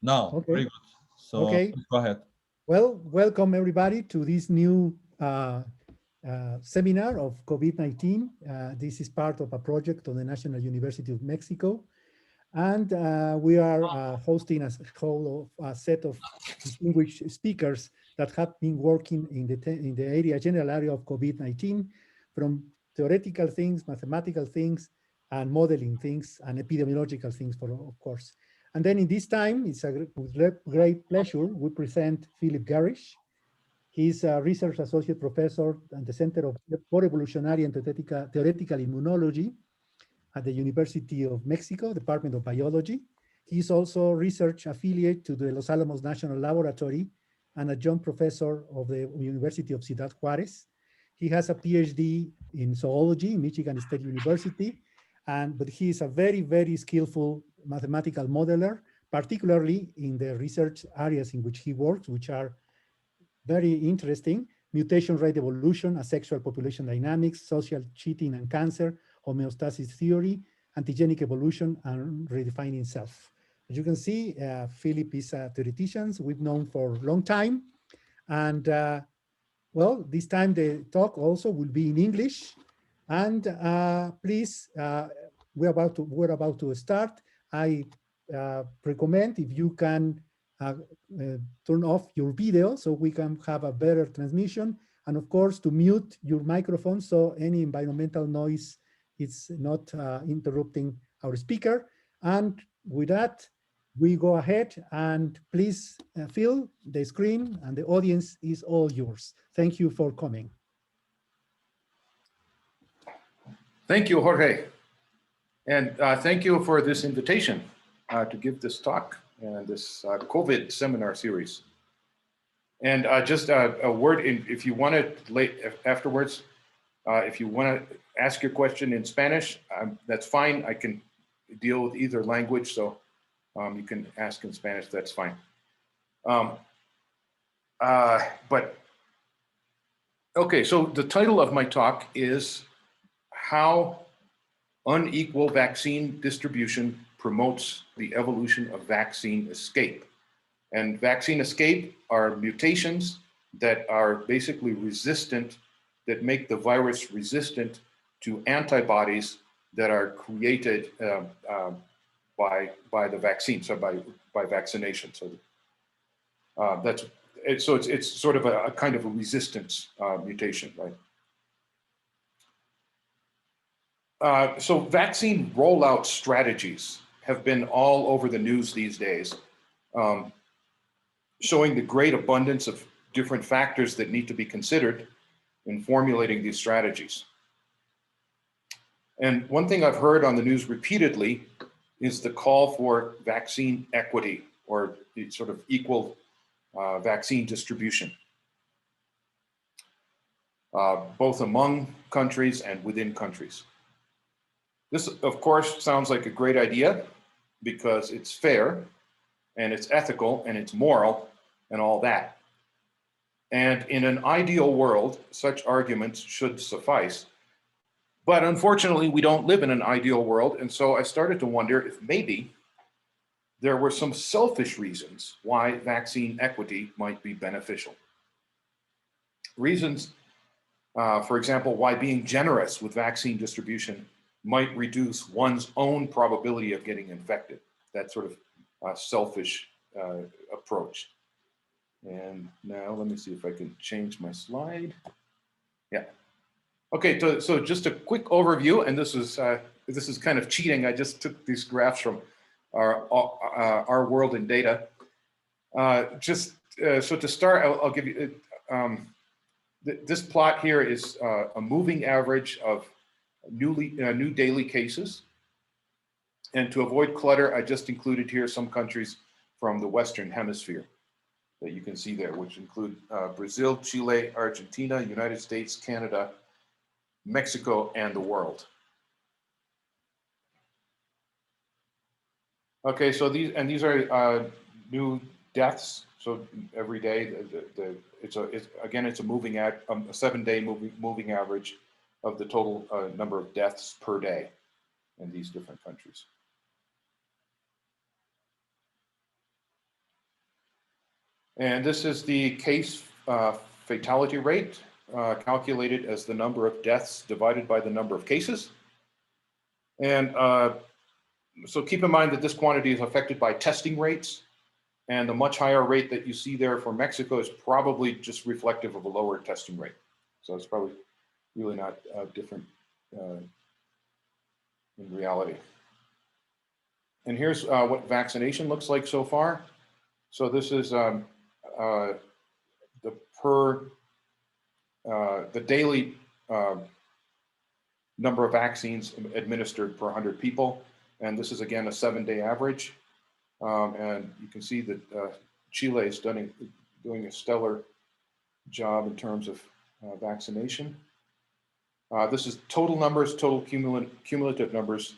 Now, Okay. very good. So Okay. go ahead. Well, welcome everybody to this new seminar of COVID-19. This is part of a project on the National University of Mexico. And we are hosting a whole of a set of distinguished speakers that have been working in the area, general area of COVID-19, from theoretical things, mathematical things, and modeling things, and epidemiological things, of course. And then in this time, it's with great pleasure, we present Philip Gerrish. He's a research associate professor at the Center for Evolutionary and Theoretical Immunology at the University of Mexico, Department of Biology. He's also research affiliate to the Los Alamos National Laboratory and adjunct professor of the University of Ciudad, Juarez. He has a PhD in zoology in Michigan State University, but he is a very, very skillful mathematical modeler, particularly in the research areas in which he works, which are very interesting: mutation rate evolution, asexual population dynamics, social cheating and cancer, homeostasis theory, antigenic evolution, and redefining self. As you can see, Philip is a theoretician we've known for a long time. And well, this time the talk also will be in English. And please, we're about to start. I recommend if you can turn off your video so we can have a better transmission. And of course, to mute your microphone so any environmental noise is not interrupting our speaker. And with that, we go ahead and please fill the screen, and the audience is all yours. Thank you for coming. Thank you, Jorge. And thank you for this invitation to give this talk and this COVID seminar series. And just a word, if you want to, afterwards, if you want to ask your question in Spanish, that's fine. I can deal with either language, so you can ask in Spanish, that's fine. Okay, so the title of my talk is How Unequal Vaccine Distribution Promotes the Evolution of Vaccine Escape. And vaccine escape are mutations that are basically resistant, that make the virus resistant to antibodies that are created by the vaccine, so by vaccination. So it's sort of a kind of a resistance mutation, right? So vaccine rollout strategies have been all over the news these days, showing the great abundance of different factors that need to be considered in formulating these strategies. And one thing I've heard on the news repeatedly is the call for vaccine equity, or the sort of equal vaccine distribution, both among countries and within countries. This, of course, sounds like a great idea because it's fair and it's ethical and it's moral and all that. And in an ideal world, such arguments should suffice. But unfortunately, we don't live in an ideal world. And so I started to wonder if maybe there were some selfish reasons why vaccine equity might be beneficial. Reasons, for example, why being generous with vaccine distribution might reduce one's own probability of getting infected. That sort of selfish approach. And now let me see if I can change my slide. Yeah. Okay, so just a quick overview, and this is kind of cheating. I just took these graphs from our world in data. So to start, I'll give you, this plot here is a moving average of new daily cases. And to avoid clutter, I just included here some countries from the Western Hemisphere that you can see there, which include Brazil, Chile, Argentina, United States, Canada, Mexico, and the world. Okay, so these are new deaths. So every day, it's a moving a 7-day moving average of the total number of deaths per day in these different countries. And this is the case fatality rate, calculated as the number of deaths divided by the number of cases. And so keep in mind that this quantity is affected by testing rates, and the much higher rate that you see there for Mexico is probably just reflective of a lower testing rate. So it's probably really not different in reality. And here's what vaccination looks like so far. So this is the daily number of vaccines administered per 100 people. And this is, again, a 7-day average. And you can see that Chile is doing a stellar job in terms of vaccination. This is total numbers, total cumulative numbers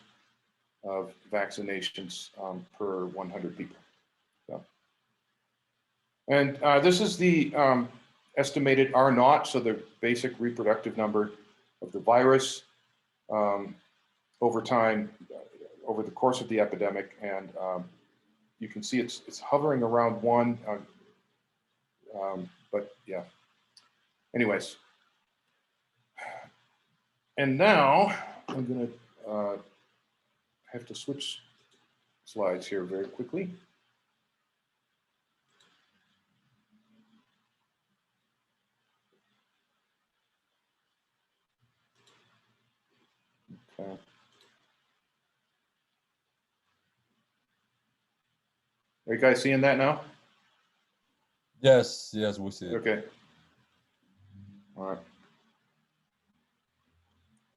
of vaccinations per 100 people. So. And this is the estimated R naught, so the basic reproductive number of the virus over time, over the course of the epidemic. And you can see it's hovering around 1, but yeah. Anyways. And now I'm going to have to switch slides here very quickly. Okay. Are you guys seeing that now? Yes, yes, we see it. Okay. All right.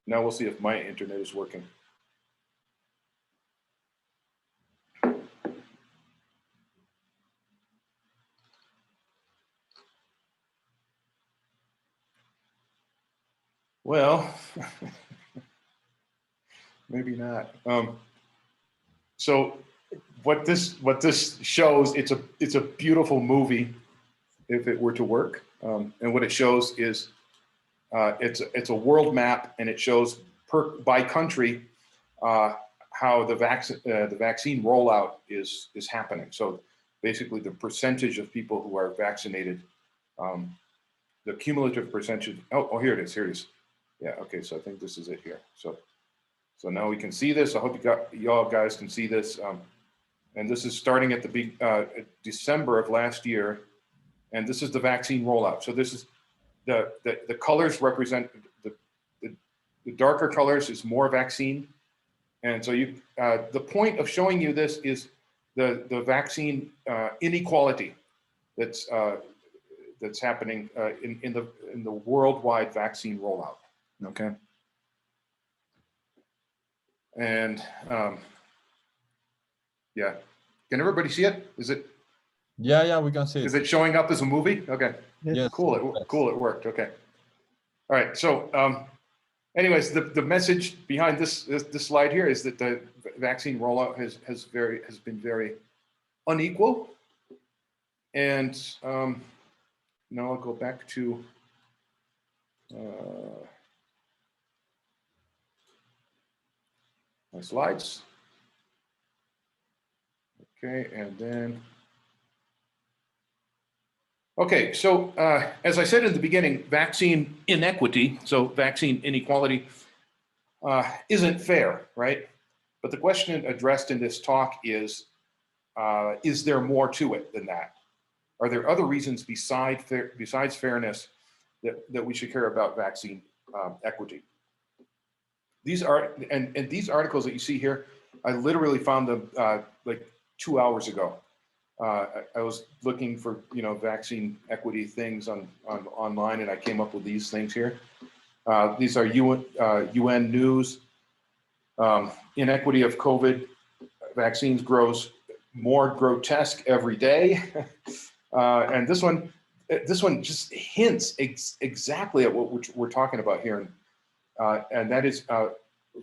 Now we'll see if my internet is working. Well, maybe not. So what this shows, it's a beautiful movie if it were to work. And what it shows is it's a world map, and it shows by country how the vaccine rollout is happening. So basically, the percentage of people who are vaccinated, the cumulative percentage. Oh, here it is. Here it is. Yeah. Okay. So I think this is it here. So now we can see this. I hope y'all guys can see this. And this is starting at the December of last year, and this is the vaccine rollout. So this is the colors represent the darker colors is more vaccine, and so the point of showing you this is the vaccine inequality that's happening in the worldwide vaccine rollout. Okay, and yeah, can everybody see it? Is it? Yeah, we can see it. Is it showing up as a movie? Okay. Yes. Cool. It worked. Okay. All right. So, anyways, the message behind this slide here is that the vaccine rollout has been very unequal. And now I'll go back to my slides. Okay, and then. Okay, so as I said in the beginning, vaccine inequity, so vaccine inequality, isn't fair, right? But the question addressed in this talk is there more to it than that? Are there other reasons besides fairness that we should care about vaccine equity? These are, and these articles that you see here, I literally found them like 2 hours ago. I was looking for, vaccine equity things online, and I came up with these things here. These are UN news. Inequity of COVID vaccines grows more grotesque every day. And this one just hints exactly at what we're talking about here. And that is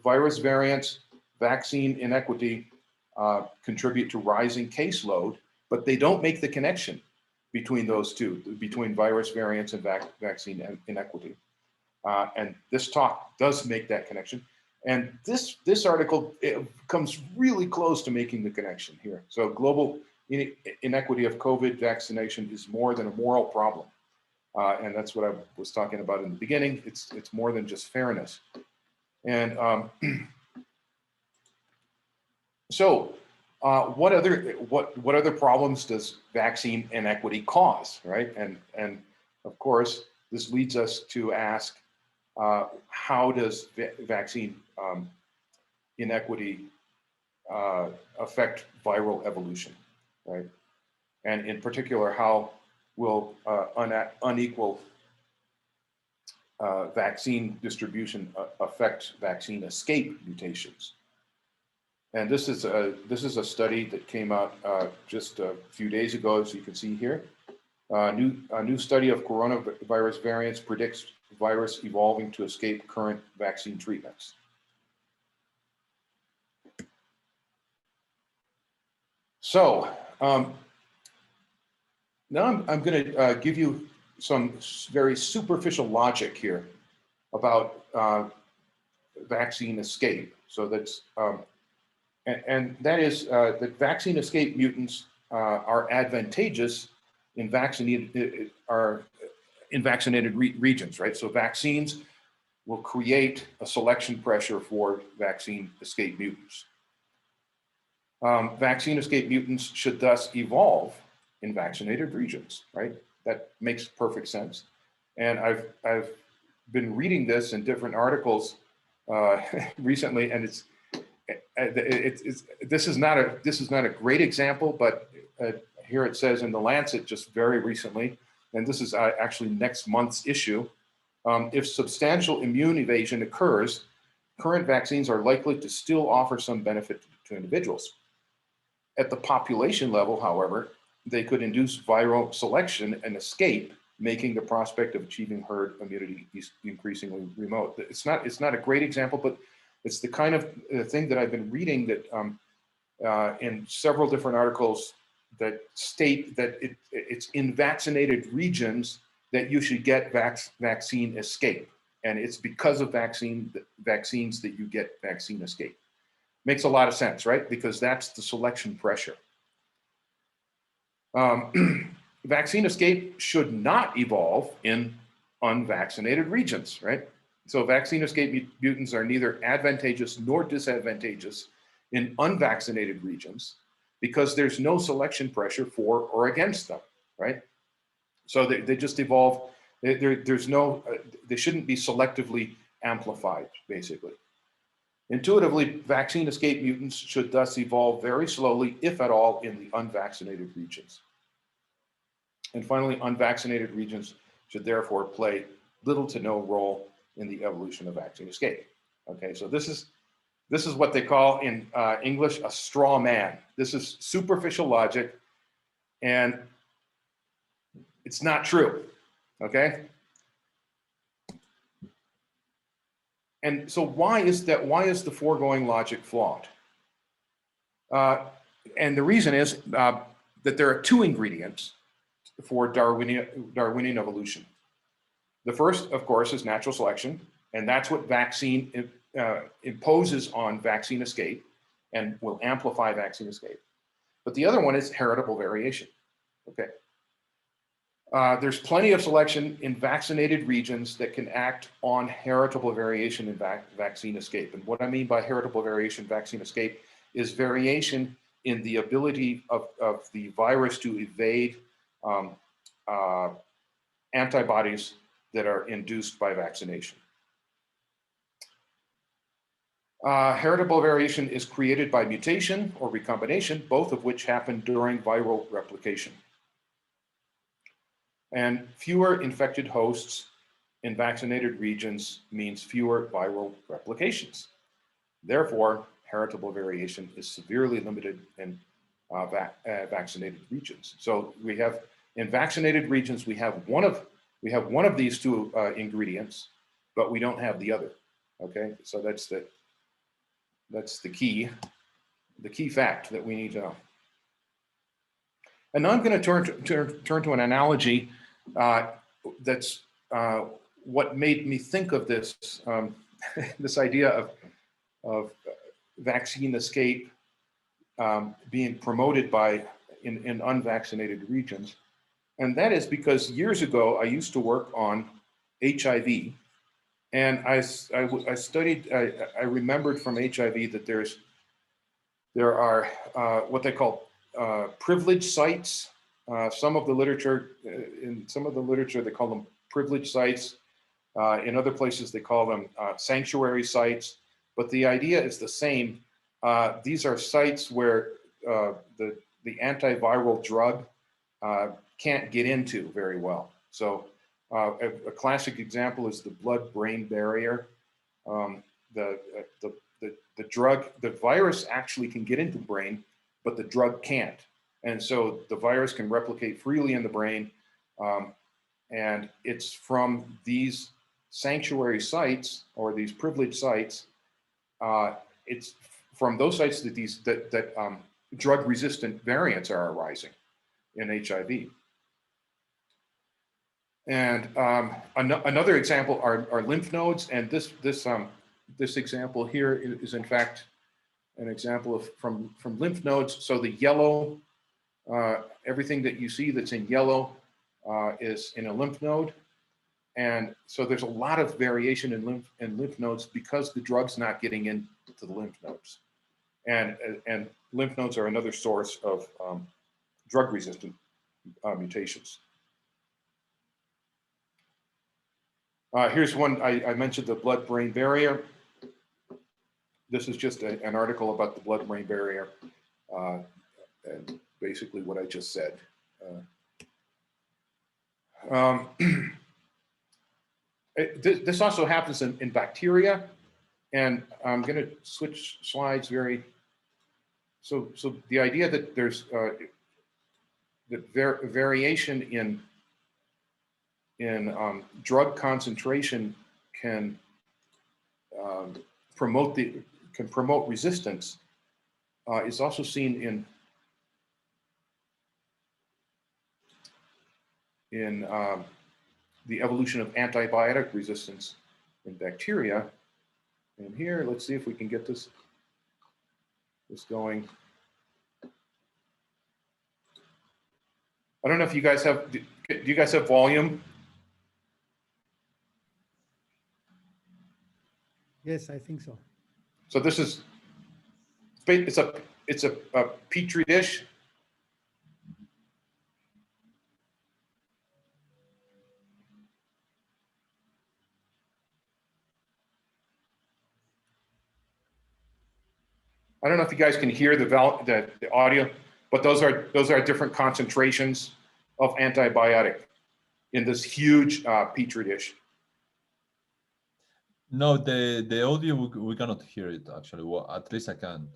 virus variants, vaccine inequity contribute to rising caseload, but they don't make the connection between those two, between virus variants and vaccine inequity. And this talk does make that connection. And this article comes really close to making the connection here. So global inequity of COVID vaccination is more than a moral problem. And that's what I was talking about in the beginning. It's more than just fairness. And so what other problems does vaccine inequity cause, right? And of course, this leads us to ask, how does vaccine inequity affect viral evolution, right? And in particular, how will unequal vaccine distribution affect vaccine escape mutations? And this is a study that came out just a few days ago, as you can see here. A new study of coronavirus variants predicts virus evolving to escape current vaccine treatments. So now I'm going to give you some very superficial logic here about vaccine escape. So that's and that is that vaccine escape mutants are advantageous in vaccinated regions, right? So vaccines will create a selection pressure for vaccine escape mutants. Vaccine escape mutants should thus evolve in vaccinated regions, right? That makes perfect sense. And I've been reading this in different articles recently, and this is not a great example, but here it says in the Lancet just very recently, and this is actually next month's issue. If substantial immune evasion occurs, current vaccines are likely to still offer some benefit to individuals. At the population level, however, they could induce viral selection and escape, making the prospect of achieving herd immunity increasingly remote. It's not a great example, but it's the kind of thing that I've been reading that in several different articles that state that it's in vaccinated regions that you should get vaccine escape. And it's because of vaccines that you get vaccine escape. Makes a lot of sense, right? Because that's the selection pressure. Vaccine escape should not evolve in unvaccinated regions, right? So vaccine escape mutants are neither advantageous nor disadvantageous in unvaccinated regions because there's no selection pressure for or against them, right? So they just evolve. There's no, they shouldn't be selectively amplified, basically. Intuitively, vaccine escape mutants should thus evolve very slowly, if at all, in the unvaccinated regions. And finally, unvaccinated regions should therefore play little to no role in the evolution of vaccine escape. Okay, so this is what they call in English a straw man. This is superficial logic, and it's not true. Okay. And so why is that? Why is the foregoing logic flawed? And the reason is that there are two ingredients for Darwinian evolution. The first, of course, is natural selection, and that's what vaccine imposes on vaccine escape and will amplify vaccine escape. But the other one is heritable variation. Okay. There's plenty of selection in vaccinated regions that can act on heritable variation in vaccine escape. And what I mean by heritable variation vaccine escape is variation in the ability of the virus to evade antibodies that are induced by vaccination. Heritable variation is created by mutation or recombination, both of which happen during viral replication. And fewer infected hosts in vaccinated regions means fewer viral replications. Therefore, heritable variation is severely limited in vaccinated regions. So we have, in vaccinated regions, we have one of these two ingredients, but we don't have the other. Okay, so that's the key fact that we need to know. And now I'm going to turn to an analogy that's what made me think of this this idea of vaccine escape being promoted by in unvaccinated regions. And that is because years ago, I used to work on HIV. And I studied, I remembered from HIV that there are what they call privileged sites. Some of the literature, in some of the literature, they call them privileged sites. In other places, they call them sanctuary sites. But the idea is the same. These are sites where the antiviral drug can't get into very well. So a classic example is the blood-brain barrier. The drug, the virus actually can get into the brain, but the drug can't. And so the virus can replicate freely in the brain. And it's from these sanctuary sites or these privileged sites, it's from those sites that drug-resistant variants are arising in HIV. And another example are lymph nodes, and this example here is in fact an example of from lymph nodes. So the yellow, everything that you see that's in yellow is in a lymph node, and so there's a lot of variation in lymph nodes because the drug's not getting into the lymph nodes, and lymph nodes are another source of drug-resistant mutations. Here's one, I mentioned the blood-brain barrier. This is just an article about the blood-brain barrier, and basically what I just said. This also happens in bacteria, and I'm going to switch slides very. So the idea that there's variation in drug concentration can promote resistance is also seen in the evolution of antibiotic resistance in bacteria. And here, let's see if we can get this going. I don't know if you guys have, do you guys have volume? Yes, I think so. So this is, it's a petri dish. I don't know if you guys can hear the audio, but those are different concentrations of antibiotic in this huge petri dish. No, the audio, we cannot hear it actually. Well, at least I can.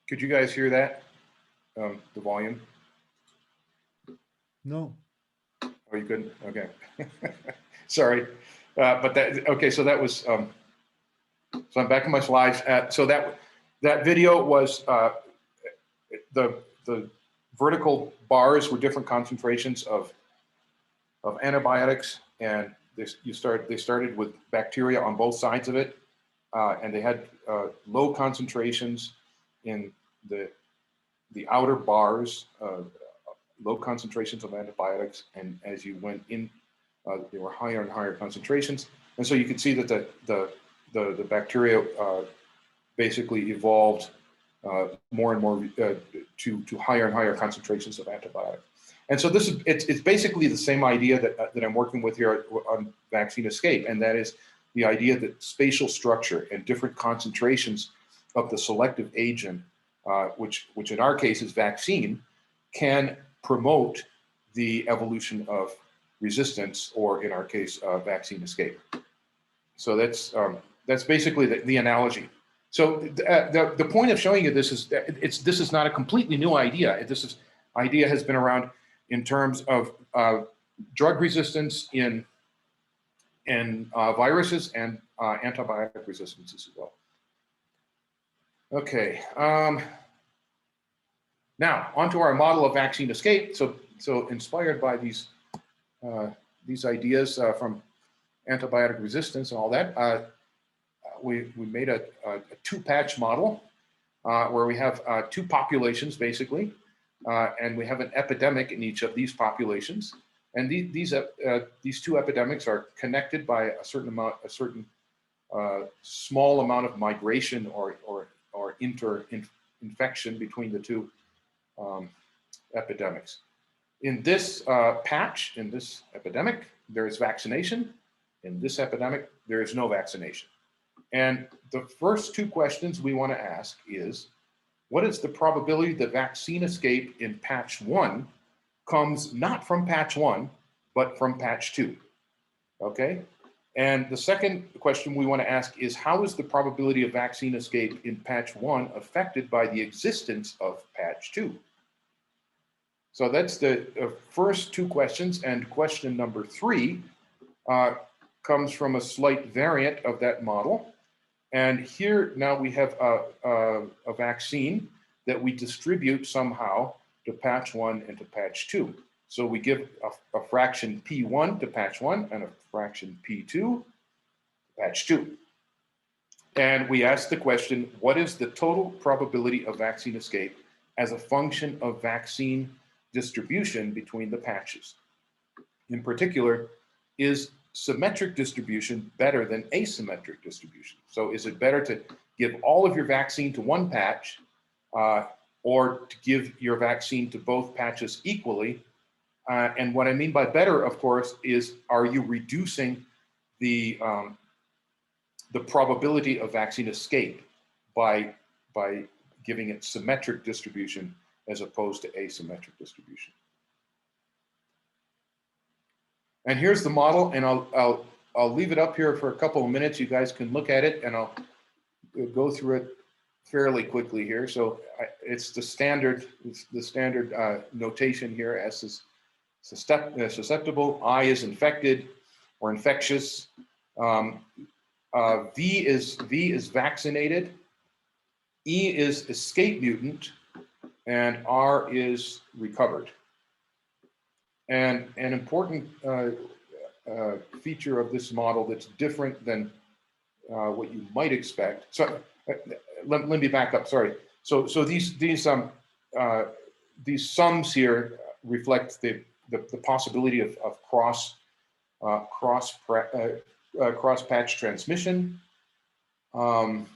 Could you guys hear that? The volume? No. Oh, you couldn't? Okay. Sorry. But that, okay, so that was, so I'm back in my slides. So that video was, the vertical bars were different concentrations of antibiotics, and they started with bacteria on both sides of it. and they had low concentrations in the outer bars, low concentrations of antibiotics, and as you went in, there were higher and higher concentrations. And so you can see that the bacteria basically evolved more and more to higher and higher concentrations of antibiotic. And so this is, it's basically the same idea that I'm working with here on vaccine escape, and that is the idea that spatial structure and different concentrations of the selective agent, which in our case is vaccine, can promote the evolution of resistance, or in our case, vaccine escape. So that's basically the analogy. So the point of showing you this is this is not a completely new idea. This idea has been around in terms of drug resistance in viruses and antibiotic resistances as well. Okay. Now onto our model of vaccine escape. So inspired by these ideas from antibiotic resistance and all that, we made a two-patch model where we have two populations basically, and we have an epidemic in each of these populations. And these two epidemics are connected by a certain small amount of migration or infection between the two epidemics. In this patch, in this epidemic, there is vaccination. In this epidemic, there is no vaccination. And the first two questions we want to ask is, what is the probability that vaccine escape in patch 1 comes not from patch 1, but from patch 2? Okay? And the second question we want to ask is, how is the probability of vaccine escape in patch 1 affected by the existence of patch 2? So that's the first two questions, and question number 3 comes from a slight variant of that model. And here now we have a vaccine that we distribute somehow to patch 1 and to patch 2. So we give a fraction P1 to patch 1 and a fraction P2 to patch 2. And we ask the question, what is the total probability of vaccine escape as a function of vaccine distribution between the patches? In particular, is symmetric distribution better than asymmetric distribution? So is it better to give all of your vaccine to one patch or to give your vaccine to both patches equally? And what I mean by better, of course, is, are you reducing the probability of vaccine escape by giving it symmetric distribution as opposed to asymmetric distribution? And here's the model, and I'll leave it up here for a couple of minutes. You guys can look at it, and I'll go through it fairly quickly here. So it's the standard notation here. S is susceptible, I is infected or infectious, V is vaccinated, E is escape mutant, and R is recovered. And an important feature of this model that's different than what you might expect. So let me back up. Sorry. So these sums here reflect the possibility of cross patch transmission, and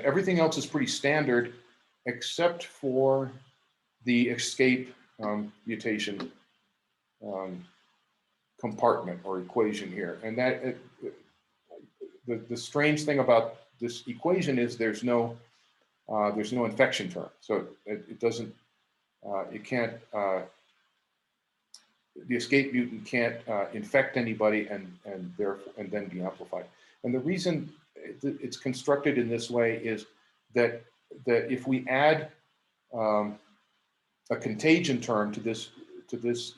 everything else is pretty standard except for the escape mutation compartment or equation here. And that the strange thing about this equation is there's no infection term. So it doesn't, it can't, the escape mutant can't infect anybody and then be amplified. And the reason it's constructed in this way is that if we add a contagion term to this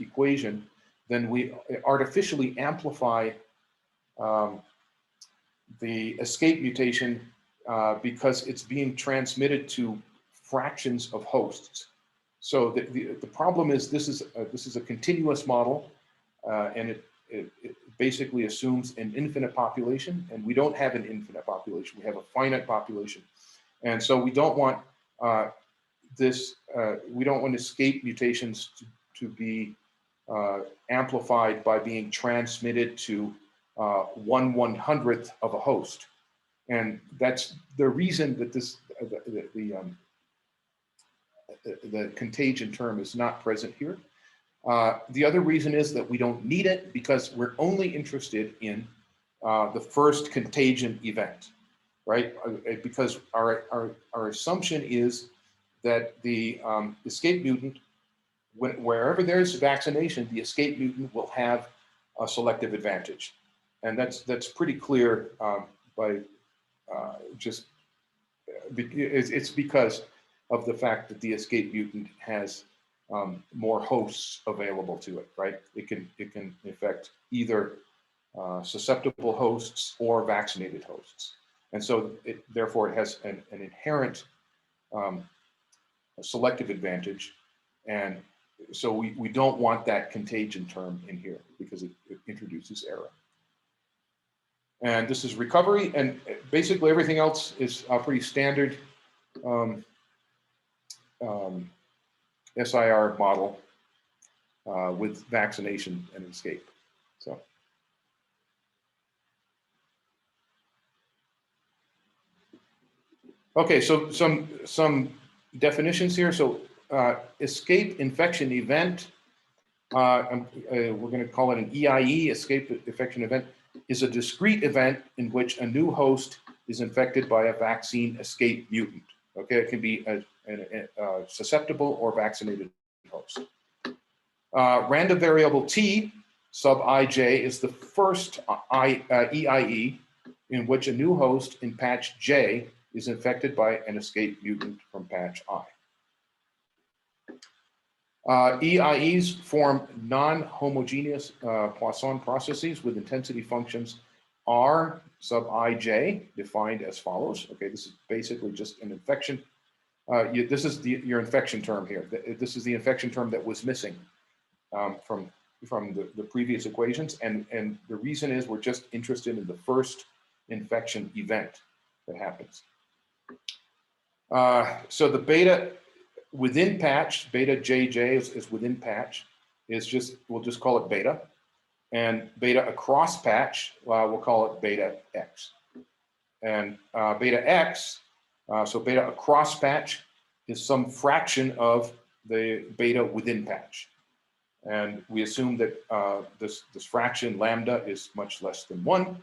equation, then we artificially amplify the escape mutation because it's being transmitted to fractions of hosts. So the problem is this is a continuous model, and it basically assumes an infinite population, and we don't have an infinite population. We have a finite population. And so we don't want we don't want escape mutations to be amplified by being transmitted to 1/100th of a host. And that's the reason that the contagion term is not present here. The other reason is that we don't need it because we're only interested in the first contagion event, right? Because our assumption is that the escape mutant, wherever there's vaccination, the escape mutant will have a selective advantage. And that's pretty clear by it's because of the fact that the escape mutant has more hosts available to it, right? It can infect either susceptible hosts or vaccinated hosts. And so therefore it has an inherent selective advantage. And so we don't want that contagion term in here because it introduces error. And this is recovery, and basically everything else is pretty standard SIR model with vaccination and escape. So. Okay, so some definitions here. So escape infection event, we're going to call it an EIE, escape infection event, is a discrete event in which a new host is infected by a vaccine escape mutant. Okay, it can be a susceptible or vaccinated host. Random variable T sub ij is the first EIE in which a new host in patch J is infected by an escape mutant from patch I. EIEs form non-homogeneous Poisson processes with intensity functions R sub ij defined as follows. Okay, this is basically just an infection. This is your infection term here. This is the infection term that was missing from the previous equations. And the reason is we're just interested in the first infection event that happens. So the beta within patch, beta JJ is within patch, we'll just call it beta. And beta across patch, we'll call it beta X. And beta X, so beta across patch is some fraction of the beta within patch. And we assume that this fraction lambda is much less than 1.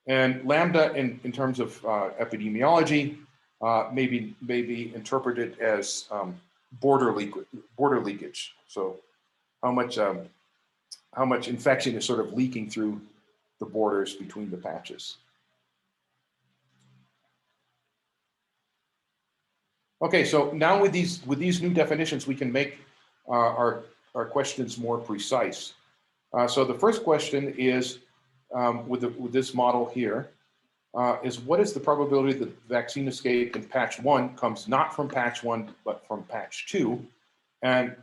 And lambda in terms of epidemiology may be interpreted as border leakage. So how much infection is sort of leaking through the borders between the patches. Okay, so now with these new definitions, we can make our questions more precise. So the first question is, with this model here, is what is the probability that vaccine escape in patch 1 comes not from patch 1, but from patch 2? And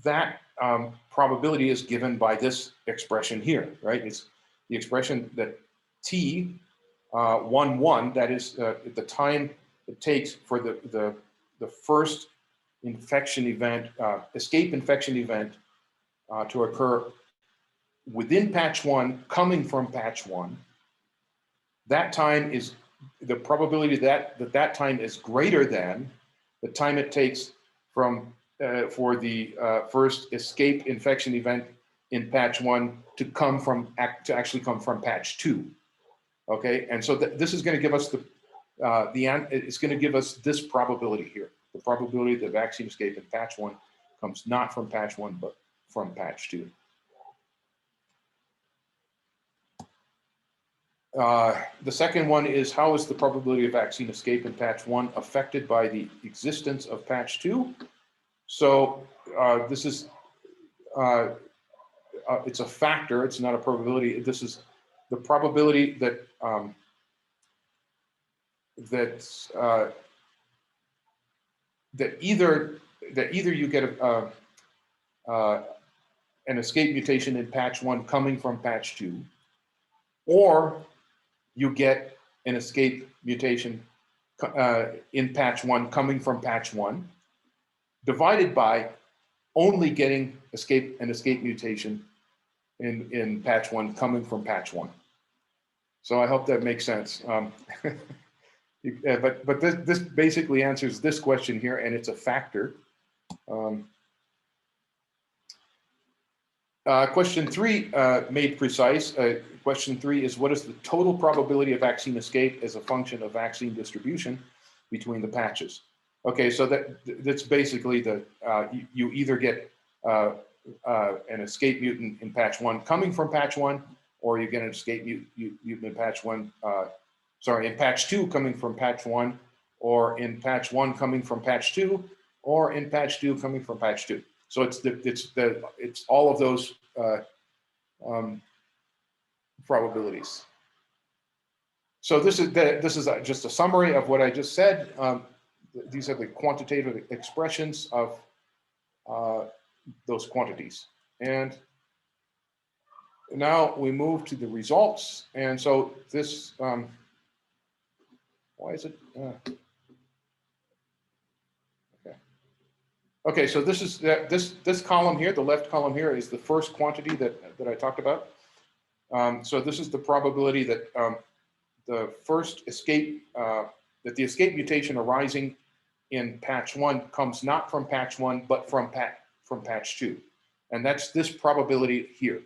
that probability is given by this expression here, right? It's the expression that T 1,1, that is the time it takes for the first infection event, escape infection event to occur within patch 1, coming from patch 1. That time is, the probability that time is greater than the time it takes from for the first escape infection event in patch 1 to actually come from patch 2. Okay, and so this is going to give us it's going to give us this probability here, the probability that vaccine escape in patch 1 comes not from patch 1 but from patch 2. The second one is, how is the probability of vaccine escape in patch 1 affected by the existence of patch 2? So this is, it's a factor, it's not a probability. This is the probability that that either you get an escape mutation in patch 1 coming from patch 2, or you get an escape mutation in patch 1 coming from patch 1, divided by only getting an escape mutation in patch 1 coming from patch 1. So I hope that makes sense. But this basically answers this question here, and it's a factor. Question 3 made precise. Question 3 is, what is the total probability of vaccine escape as a function of vaccine distribution between the patches? Okay, so that's basically you either get an escape mutant in patch 1 coming from patch 1, or you get an escape mutant in patch 1, in patch 2 coming from patch 1, or in patch 1 coming from patch 2, or in patch 2 coming from patch 2. So it's all of those probabilities. So this is just a summary of what I just said. These are the quantitative expressions of those quantities. And now we move to the results. And so this, why is it? Okay, so this is this column here, the left column here, is the first quantity that I talked about. So this is the probability that the first escape, that the escape mutation arising in patch 1 comes not from patch 1, but from patch 2. And that's this probability here.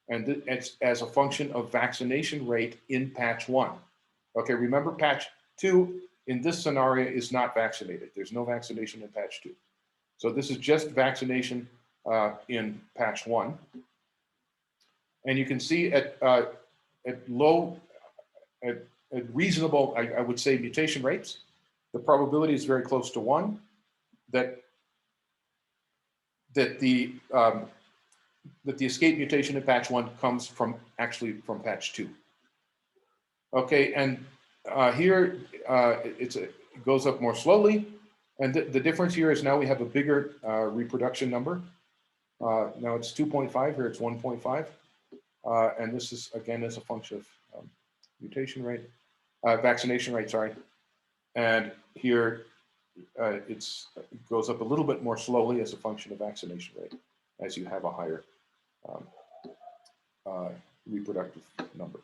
And it's as a function of vaccination rate in patch 1. Okay, remember patch 2 in this scenario is not vaccinated. There's no vaccination in patch 2. So this is just vaccination in patch 1. And you can see at reasonable, I would say, mutation rates, the probability is very close to 1 that the escape mutation in patch 1 comes actually from patch 2. Okay, and here it goes up more slowly. And the difference here is now we have a bigger reproduction number. Now it's 2.5, here it's 1.5. And this is, again, as a function of vaccination rate, sorry. And here it goes up a little bit more slowly as a function of vaccination rate, as you have a higher reproductive number.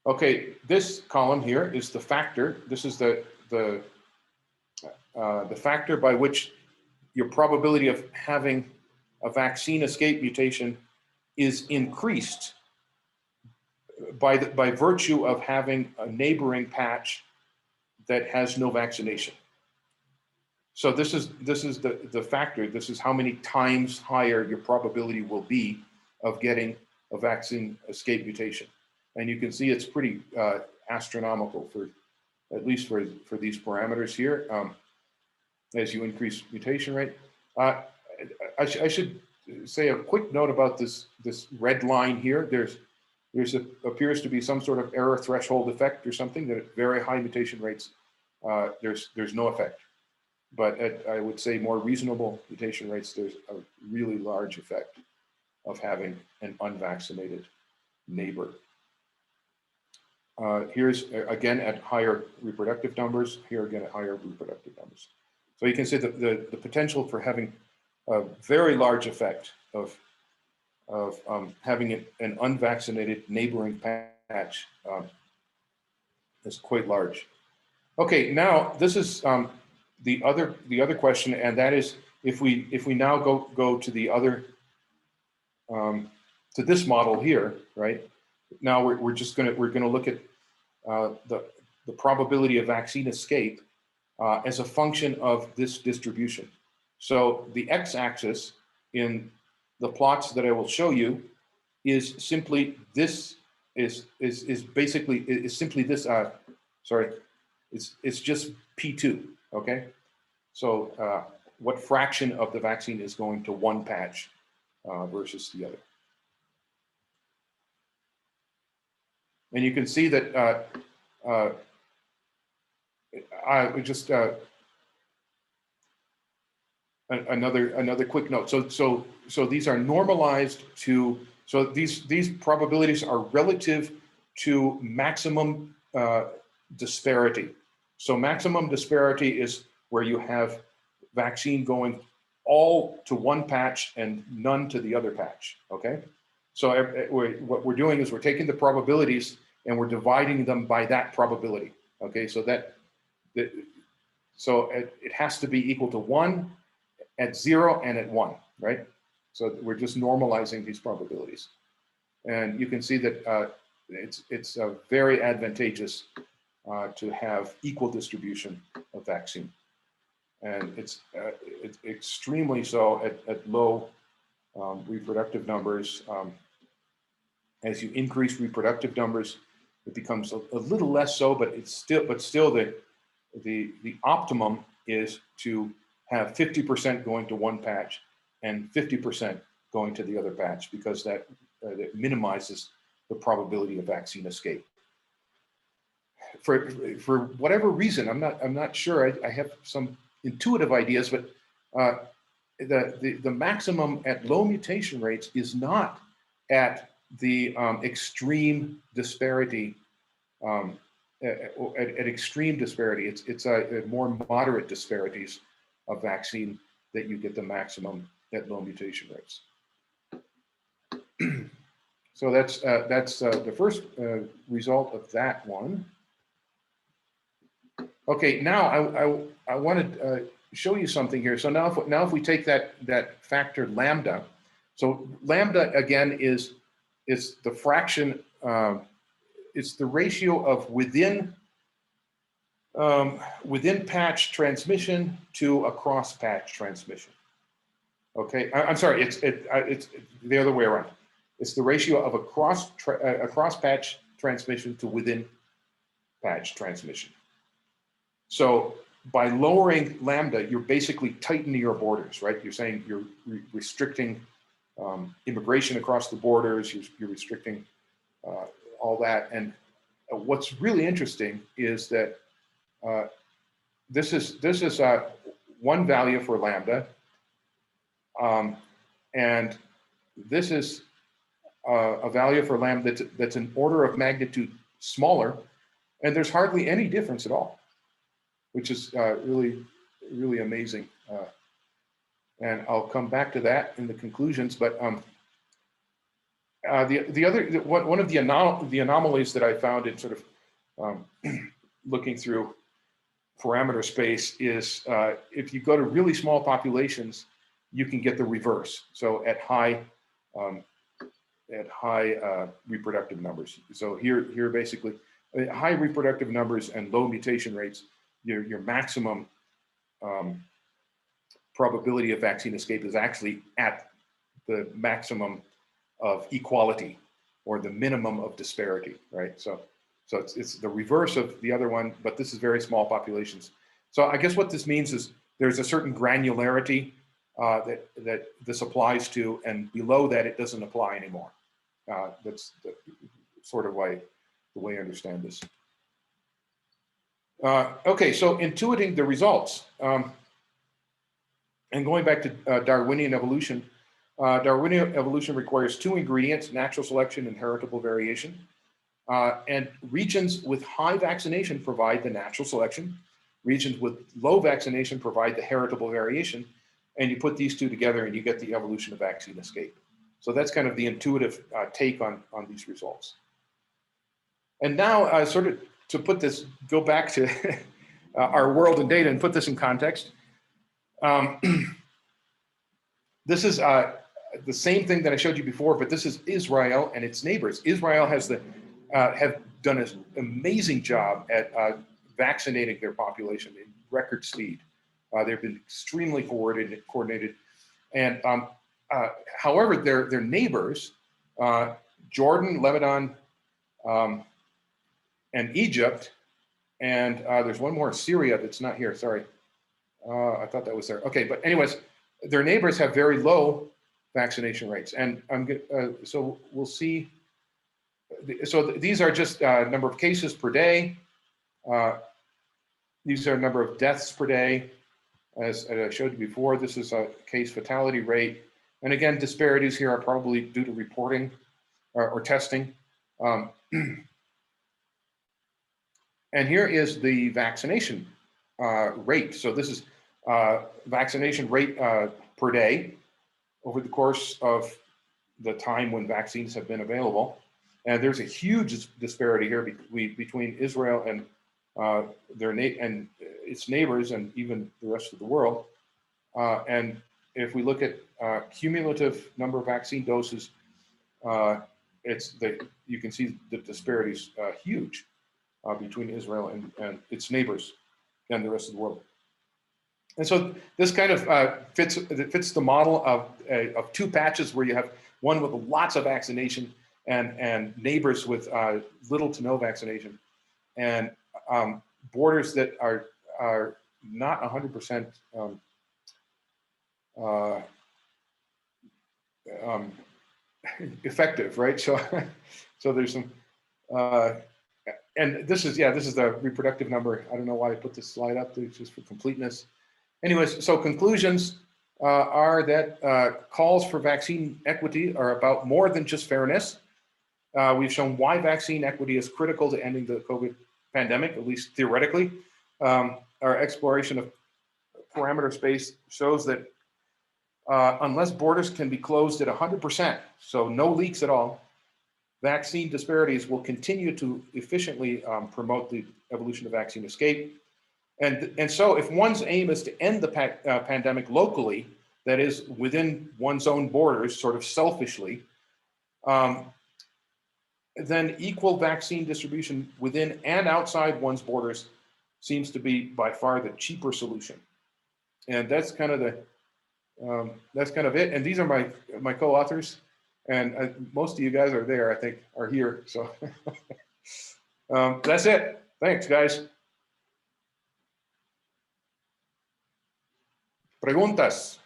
Okay, this column here is the factor. This is the factor by which your probability of having a vaccine escape mutation is increased by virtue of having a neighboring patch that has no vaccination. So this is the factor. This is how many times higher your probability will be of getting a vaccine escape mutation. And you can see it's pretty astronomical at least for these parameters here. As you increase mutation rate. I should say a quick note about this red line here. Appears to be some sort of error threshold effect or something, that at very high mutation rates, there's no effect. But at, I would say, more reasonable mutation rates, there's a really large effect of having an unvaccinated neighbor. Here's, again, at higher reproductive numbers, here again at higher reproductive numbers. So you can see that the potential for having a very large effect of having an unvaccinated neighboring patch is quite large. Okay, now this is the other question, and that is if we now go to the other to this model here, right? Now we're gonna look at the probability of vaccine escape as a function of this distribution. So the x-axis in the plots that I will show you is simply this is simply this. Sorry, it's just P2. Okay, so what fraction of the vaccine is going to one patch versus the other? And you can see that I would just another quick note. So these are normalized to, so these probabilities are relative to maximum disparity. So maximum disparity is where you have vaccine going all to one patch and none to the other patch, okay? So what we're doing is we're taking the probabilities and we're dividing them by that probability, okay? So so it has to be equal to 1, at 0, and at 1, right? So we're just normalizing these probabilities. And you can see that it's very advantageous to have equal distribution of vaccine. And it's extremely so at low reproductive numbers. As you increase reproductive numbers, it becomes a little less so, but it's still the optimum is to have 50% going to one patch and 50% going to the other patch, because that minimizes the probability of vaccine escape. For whatever reason, I'm not sure. I have some intuitive ideas, but the maximum at low mutation rates is not at the extreme disparity. At extreme disparity, it's a more moderate disparities of vaccine that you get the maximum at low mutation rates. So that's the first result of that one. Okay, now I want to show you something here. So now if we take that factor lambda, so lambda again is the fraction, it's the ratio of within patch transmission to across patch transmission. Okay, I'm sorry, it's the other way around. It's the ratio of across patch transmission to within patch transmission. So by lowering lambda, you're basically tightening your borders, right? You're saying you're restricting immigration across the borders. You're restricting all that. And what's really interesting is that this is one value for lambda, and this is a value for lambda that's an order of magnitude smaller, and there's hardly any difference at all, which is really, really amazing. And I'll come back to that in the conclusions, but one of the anomalies that I found in sort of looking through parameter space is if you go to really small populations, you can get the reverse. So at high reproductive numbers. So here basically high reproductive numbers and low mutation rates, your maximum probability of vaccine escape is actually at the maximum of equality or the minimum of disparity, right? So it's the reverse of the other one, but this is very small populations. So I guess what this means is there's a certain granularity that this applies to, and below that it doesn't apply anymore. That's sort of the way I understand this. Okay, so intuiting the results. And going back to Darwinian evolution, Darwinian evolution requires two ingredients: natural selection and heritable variation. And regions with high vaccination provide the natural selection. Regions with low vaccination provide the heritable variation. And you put these two together and you get the evolution of vaccine escape. So that's kind of the intuitive take on these results. And now sort of to put this, go back to our world and data and put this in context. This is the same thing that I showed you before, but this is Israel and its neighbors. Israel has have done an amazing job at vaccinating their population in record speed. They've been extremely coordinated. And however, their neighbors, Jordan, Lebanon, and Egypt, and there's one more, Syria, that's not here, sorry. I thought that was there. Okay, but anyways, their neighbors have very low vaccination rates. And so we'll see. So these are just number of cases per day. These are number of deaths per day. As I showed you before, this is a case fatality rate. And again, disparities here are probably due to reporting or testing. And here is the vaccination rate. So this is vaccination rate per day over the course of the time when vaccines have been available. And there's a huge disparity here between Israel and its neighbors and even the rest of the world. And if we look at cumulative number of vaccine doses, you can see the disparities huge between Israel and its neighbors and the rest of the world. And so this kind of fits the model of two patches where you have one with lots of vaccination and neighbors with little to no vaccination, and borders that are not 100% effective, right? So there's some, and this is the reproductive number. I don't know why I put this slide up. It's just for completeness. Anyways, so conclusions are that calls for vaccine equity are about more than just fairness. We've shown why vaccine equity is critical to ending the COVID pandemic, at least theoretically. Our exploration of parameter space shows that unless borders can be closed at 100%, so no leaks at all, vaccine disparities will continue to efficiently promote the evolution of vaccine escape. And so if one's aim is to end the pandemic locally, that is within one's own borders, sort of selfishly, then equal vaccine distribution within and outside one's borders seems to be by far the cheaper solution. And that's kind of it. And these are my co-authors, and most of you guys are there, I think, are here. So that's it. Thanks, guys. Preguntas.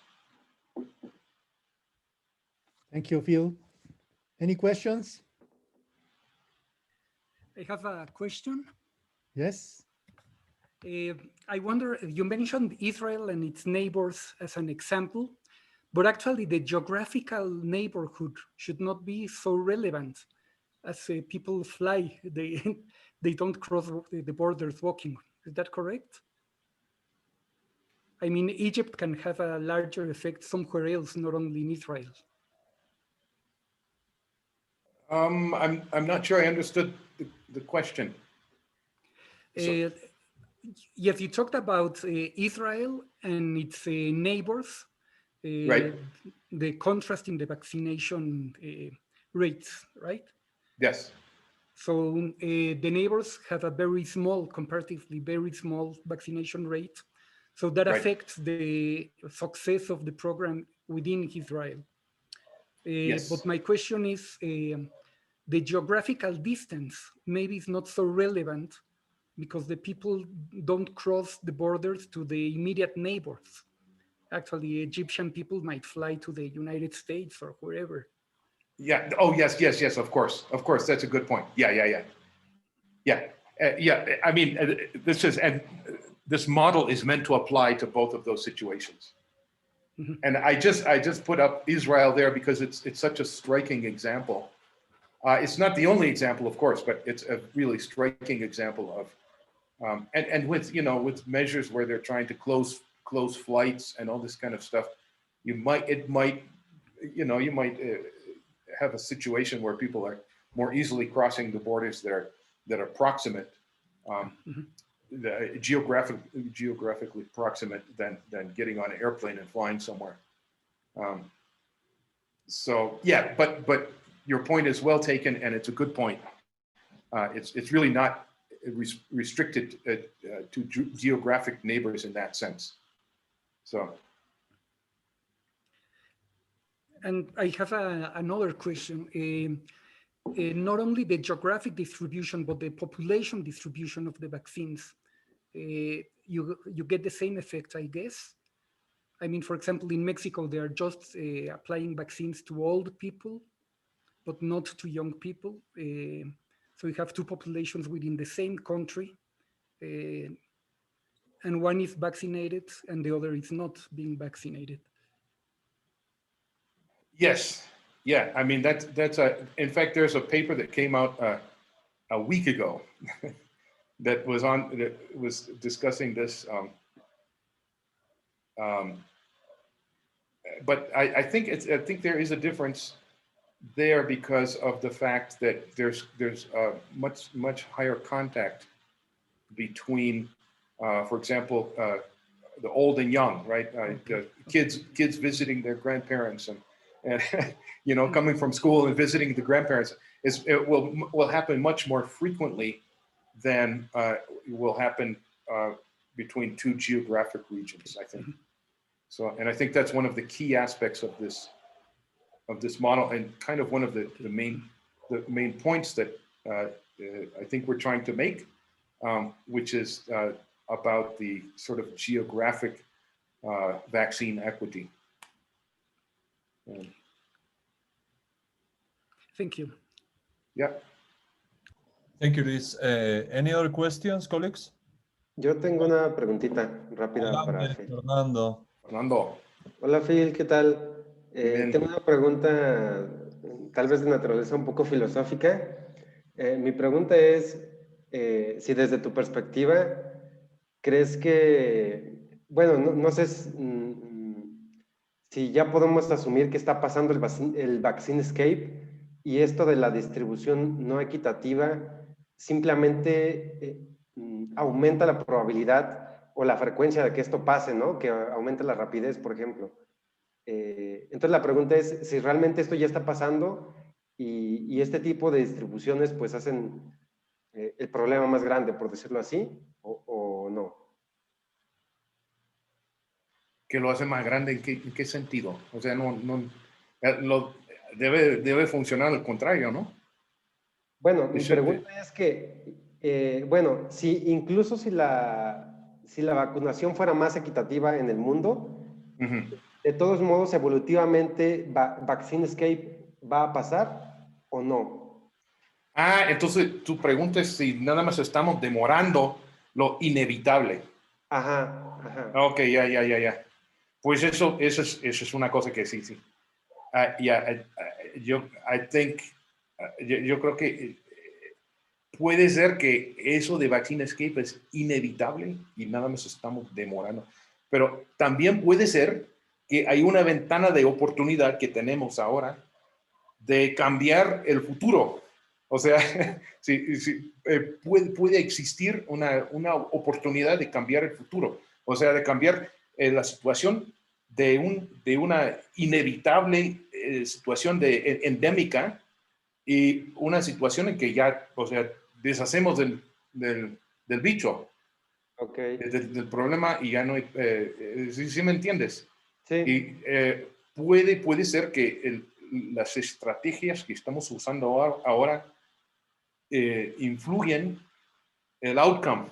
Thank you, Phil. Any questions? I have a question. Yes. I wonder, you mentioned Israel and its neighbors as an example, but actually the geographical neighborhood should not be so relevant as people fly. They don't cross the borders walking. Is that correct? I mean, Egypt can have a larger effect somewhere else, not only in Israel. I'm not sure I understood the question. So, yes, you talked about Israel and its neighbors, right. The contrast in the vaccination rates, right? Yes. So the neighbors have a very small, comparatively very small vaccination rate. So that affects the success of the program within Israel. Yes. But my question is, the geographical distance maybe is not so relevant because the people don't cross the borders to the immediate neighbors. Actually, Egyptian people might fly to the United States or wherever. Yeah. Oh, yes. Of course. That's a good point. Yeah. I mean, this model is meant to apply to both of those situations. Mm-hmm. And I just put up Israel there because it's such a striking example. It's not the only example, of course, but it's a really striking example of, and with measures where they're trying to close flights and all this kind of stuff, you might have a situation where people are more easily crossing the borders that are proximate, geographically proximate than getting on an airplane and flying somewhere. So yeah, but your point is well taken, and it's a good point. It's really not restricted to geographic neighbors in that sense. So. And I have another question. Not only the geographic distribution, but the population distribution of the vaccines. You get the same effect, I guess. I mean, for example, in Mexico, they are just applying vaccines to old people, but not to young people. So you have two populations within the same country. and one is vaccinated and the other is not being vaccinated. Yes. Yeah. I mean, in fact, there's a paper that came out a week ago that was discussing this. But I think there is a difference there because of the fact that there's much higher contact between, for example, the old and young, right? Kids visiting their grandparents and you know, coming from school and visiting the grandparents it will happen much more frequently than will happen between two geographic regions, I think. So, and I think that's one of the key aspects of this model, and kind of one of the main points that I think we're trying to make, which is about the sort of geographic vaccine equity. Thank you. Yeah. Thank you, Luis. Any other questions, colleagues? Yo tengo una preguntita rápida para Adelante, Phil. Fernando. Hola Phil, ¿qué tal? Bien. Tengo una pregunta tal vez de naturaleza un poco filosófica. Mi pregunta es, si desde tu perspectiva crees que, bueno, no sé si ya podemos asumir que está pasando el vaccine escape y esto de la distribución no equitativa simplemente aumenta la probabilidad o la frecuencia de que esto pase, ¿no? Que aumenta la rapidez, por ejemplo. Entonces la pregunta es si realmente esto ya está pasando y este tipo de distribuciones pues hacen el problema más grande, por decirlo así, o no. ¿Que lo hace más grande? ¿En qué sentido? O sea, debe funcionar al contrario, ¿no? Bueno, mi pregunta es que, bueno, incluso si la vacunación fuera más equitativa en el mundo, de todos modos, evolutivamente, ¿vaccine escape va a pasar o no? Ah, entonces tu pregunta es si nada más estamos demorando lo inevitable. Ajá. Ok, ya. Pues eso es una cosa que sí. Yo creo que puede ser que eso de vaccine escape es inevitable y nada más estamos demorando. Pero también puede ser que hay una ventana de oportunidad que tenemos ahora de cambiar el futuro. O sea, puede existir una oportunidad de cambiar el futuro. O sea, de cambiar la situación de una inevitable situación endémica y una situación en que ya, o sea, deshacemos del bicho, del problema y ya no hay, ¿sí me entiendes? Sí. Y puede ser que las estrategias que estamos usando ahora influyen el outcome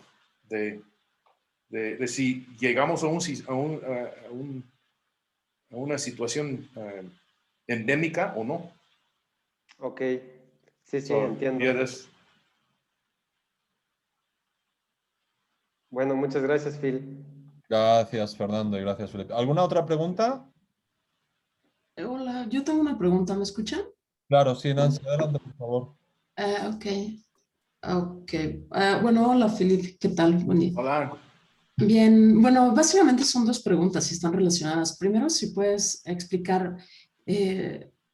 de si llegamos a una situación endémica o no. Ok, sí, entiendo. Bueno, muchas gracias, Phil. Gracias, Fernando, y gracias, Felipe. ¿Alguna otra pregunta? Hola, yo tengo una pregunta, ¿me escuchan? Claro, sí, Nancy, adelante, por favor. Ok. Bueno, hola, Felipe, ¿qué tal? Buen día. Hola. Bien, bueno, básicamente son dos preguntas y están relacionadas. Primero, si puedes explicar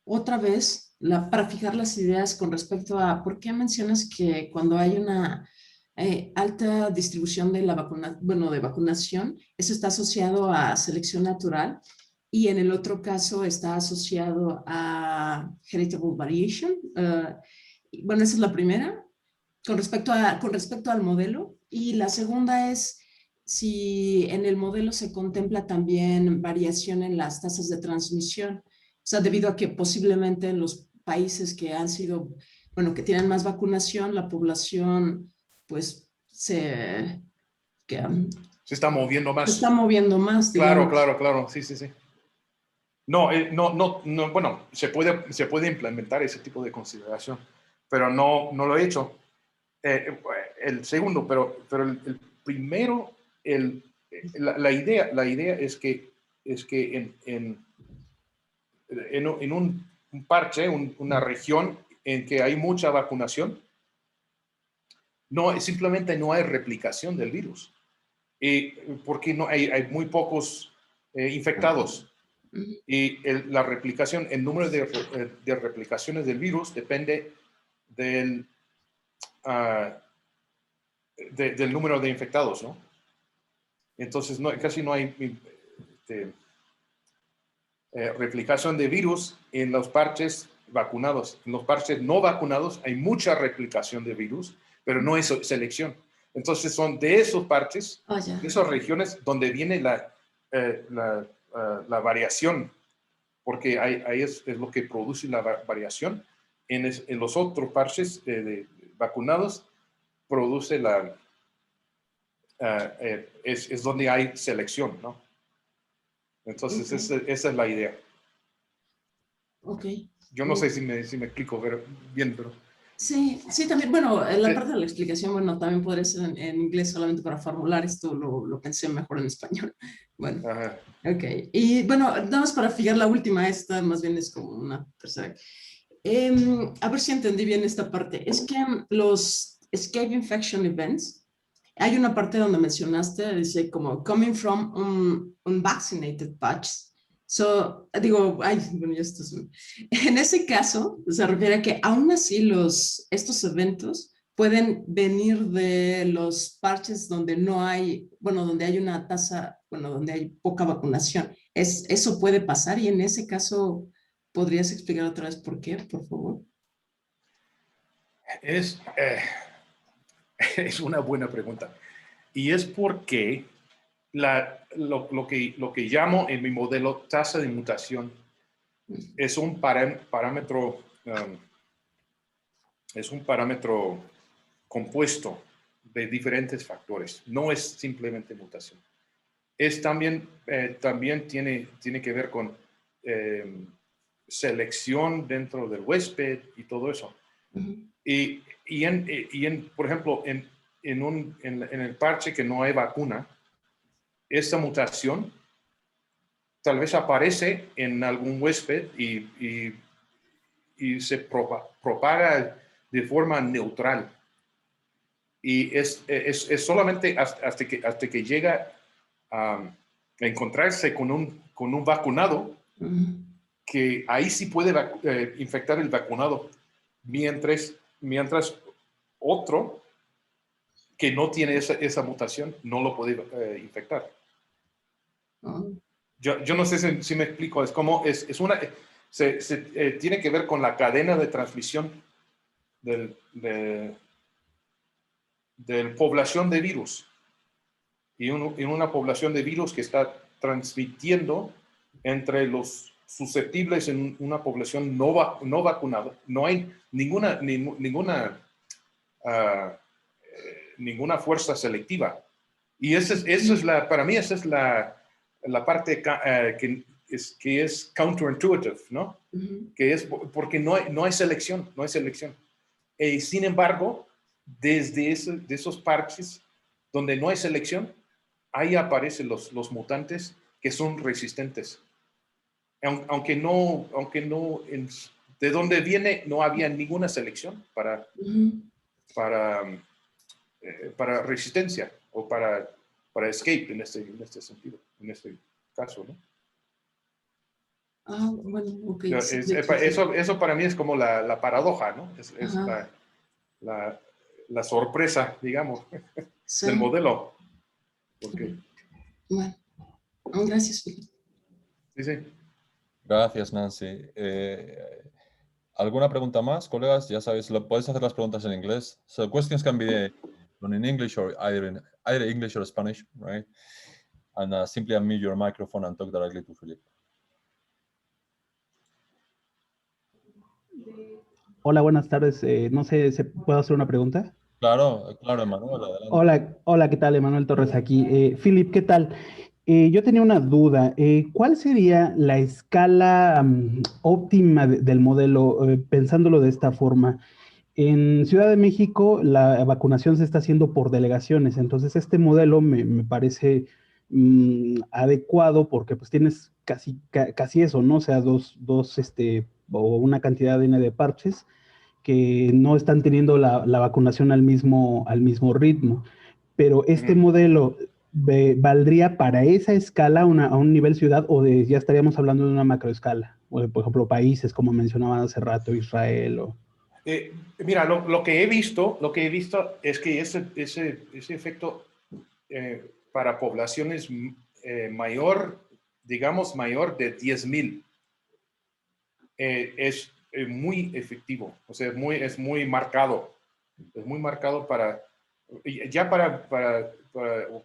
otra vez, para fijar las ideas con respecto a por qué mencionas que cuando hay una alta distribución de de vacunación, eso está asociado a selección natural y en el otro caso está asociado a heritable variation. Bueno, esa es la primera, con respecto al modelo. Y la segunda es si en el modelo se contempla también variación en las tasas de transmisión. O sea, debido a que posiblemente en los países que han sido, bueno, que tienen más vacunación, la población, pues, se está moviendo más. Se está moviendo más, digamos. Claro, claro, sí. No, bueno, se puede implementar ese tipo de consideración, pero no lo he hecho. El segundo, pero el primero la idea es que en un parche, una región en que hay mucha vacunación, simplemente no hay replicación del virus. Porque hay muy pocos infectados. Y la replicación, el número de replicaciones del virus depende del número de infectados, ¿no? Entonces, casi no hay replicación de virus en los parches vacunados. En los parches no vacunados hay mucha replicación de virus, pero no es selección. Entonces, son de esos parches, de esas regiones, donde viene la variación, porque ahí es lo que produce la variación. En los otros parches vacunados, produce es donde hay selección, ¿no? Entonces, esa es la idea. Ok. Yo no sé si me explico bien, pero... Sí, sí, también, bueno, la parte de la explicación, bueno, también podría ser en inglés solamente para formular esto, lo pensé mejor en español. Bueno, Ajá. ok. Y bueno, nada más para fijar la última, esta más bien es como una tercera. A ver si entendí bien esta parte. Es que los escape infection events, hay una parte donde mencionaste, dice como coming from unvaccinated patch. So, digo, ay, bueno, ya esto es... En ese caso, se refiere a que aún así estos eventos pueden venir de los parches donde no hay, bueno, donde hay una tasa, bueno, donde hay poca vacunación. Eso puede pasar y en ese caso, ¿podrías explicar otra vez por qué, por favor? Es una buena pregunta. Y es porque lo que llamo en mi modelo tasa de mutación es un parámetro compuesto de diferentes factores. No es simplemente mutación. También tiene que ver con selección dentro del huésped y todo eso. Por ejemplo, en el parche que no hay vacuna, esta mutación tal vez aparece en algún huésped y se propaga de forma neutral. Y es solamente hasta que llega a encontrarse con un vacunado, que ahí sí puede infectar el vacunado, mientras otro que no tiene esa mutación no lo puede infectar. Yo no sé si me explico. Es como tiene que ver con la cadena de transmisión de población de virus. Y en una población de virus que está transmitiendo entre los susceptibles en una población no vacunada, no hay ninguna fuerza selectiva. Y para mí esa es la parte que es counterintuitive, ¿no? Que es porque no hay selección. Sin embargo, desde esos parches donde no hay selección, ahí aparecen los mutantes que son resistentes. Aunque no de donde viene no había ninguna selección para resistencia o para escape en este sentido, en este caso, ¿no? Bueno, ok. Eso para mí es como la paradoja, ¿no? Es la sorpresa, digamos, del modelo. Porque... Bueno, gracias, Felipe. Sí. Gracias, Nancy. ¿Alguna pregunta más, colegas? Ya sabéis, podéis hacer las preguntas en inglés. So questions can be done in English or either English or Spanish, right? And simply unmute your microphone and talk directly to Philip. Hola, buenas tardes. No sé, ¿puedo hacer una pregunta? Claro, Emanuel, adelante. Hola, ¿qué tal? Emanuel Torres aquí. Philip, ¿qué tal? Yo tenía una duda. ¿Cuál sería la escala óptima del modelo, pensándolo de esta forma? En Ciudad de México la vacunación se está haciendo por delegaciones, entonces este modelo me parece adecuado porque pues tienes casi eso, ¿no? O sea, o una cantidad de parches que no están teniendo la vacunación al mismo ritmo. Pero este modelo valdría para esa escala a un nivel ciudad o ya estaríamos hablando de una macroescala, o de, por ejemplo, países como mencionaban hace rato, Israel o... Mira, lo que he visto es que ese efecto para poblaciones mayor, digamos, mayor de 10,000 es muy efectivo, o sea, es muy marcado. Es muy marcado ya para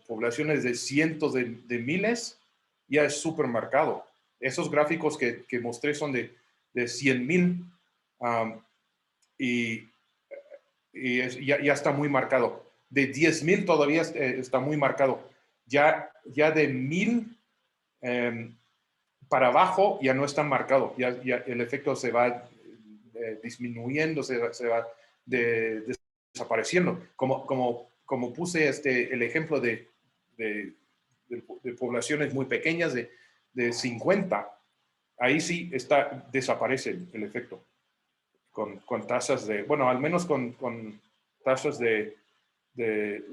poblaciones de cientos de miles, ya es súper marcado. Esos gráficos que mostré son de 100,000 y ya está muy marcado. De 10,000 todavía está muy marcado. Ya de 1,000 para abajo ya no está marcado. Ya el efecto se va disminuyendo, se va desapareciendo. Como puse el ejemplo de poblaciones muy pequeñas de 50, ahí sí desaparece el efecto. Con tasas bueno, al menos con tasas de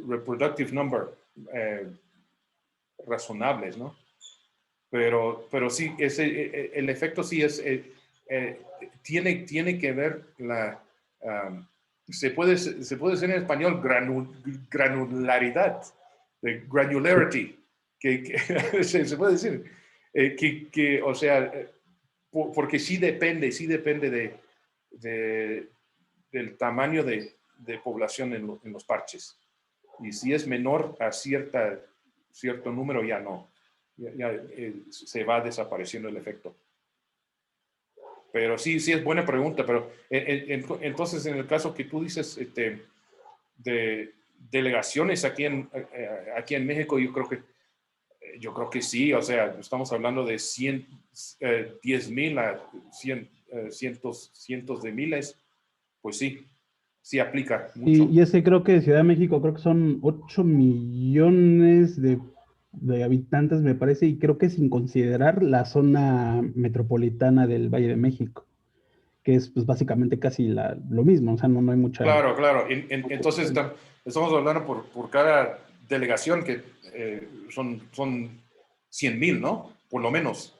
reproductive number razonables, ¿no? Pero sí, el efecto sí tiene que ver se puede decir en español granularidad, de granularity, que se puede decir, o sea, porque sí depende del tamaño de población en los parches. Y si es menor a cierto número, ya no. Se va desapareciendo el efecto. Pero sí es buena pregunta, pero entonces en el caso que tú dices de delegaciones aquí en México, yo creo que sí, o sea, estamos hablando de 10,000 a cientos de miles, pues sí aplica mucho. Y ese creo que Ciudad de México, creo que son 8 millones de habitantes, me parece, y creo que sin considerar la zona metropolitana del Valle de México, que es pues básicamente casi lo mismo, o sea, no hay mucha... Claro. Entonces estamos hablando por cada delegación que son 100,000, ¿no? Por lo menos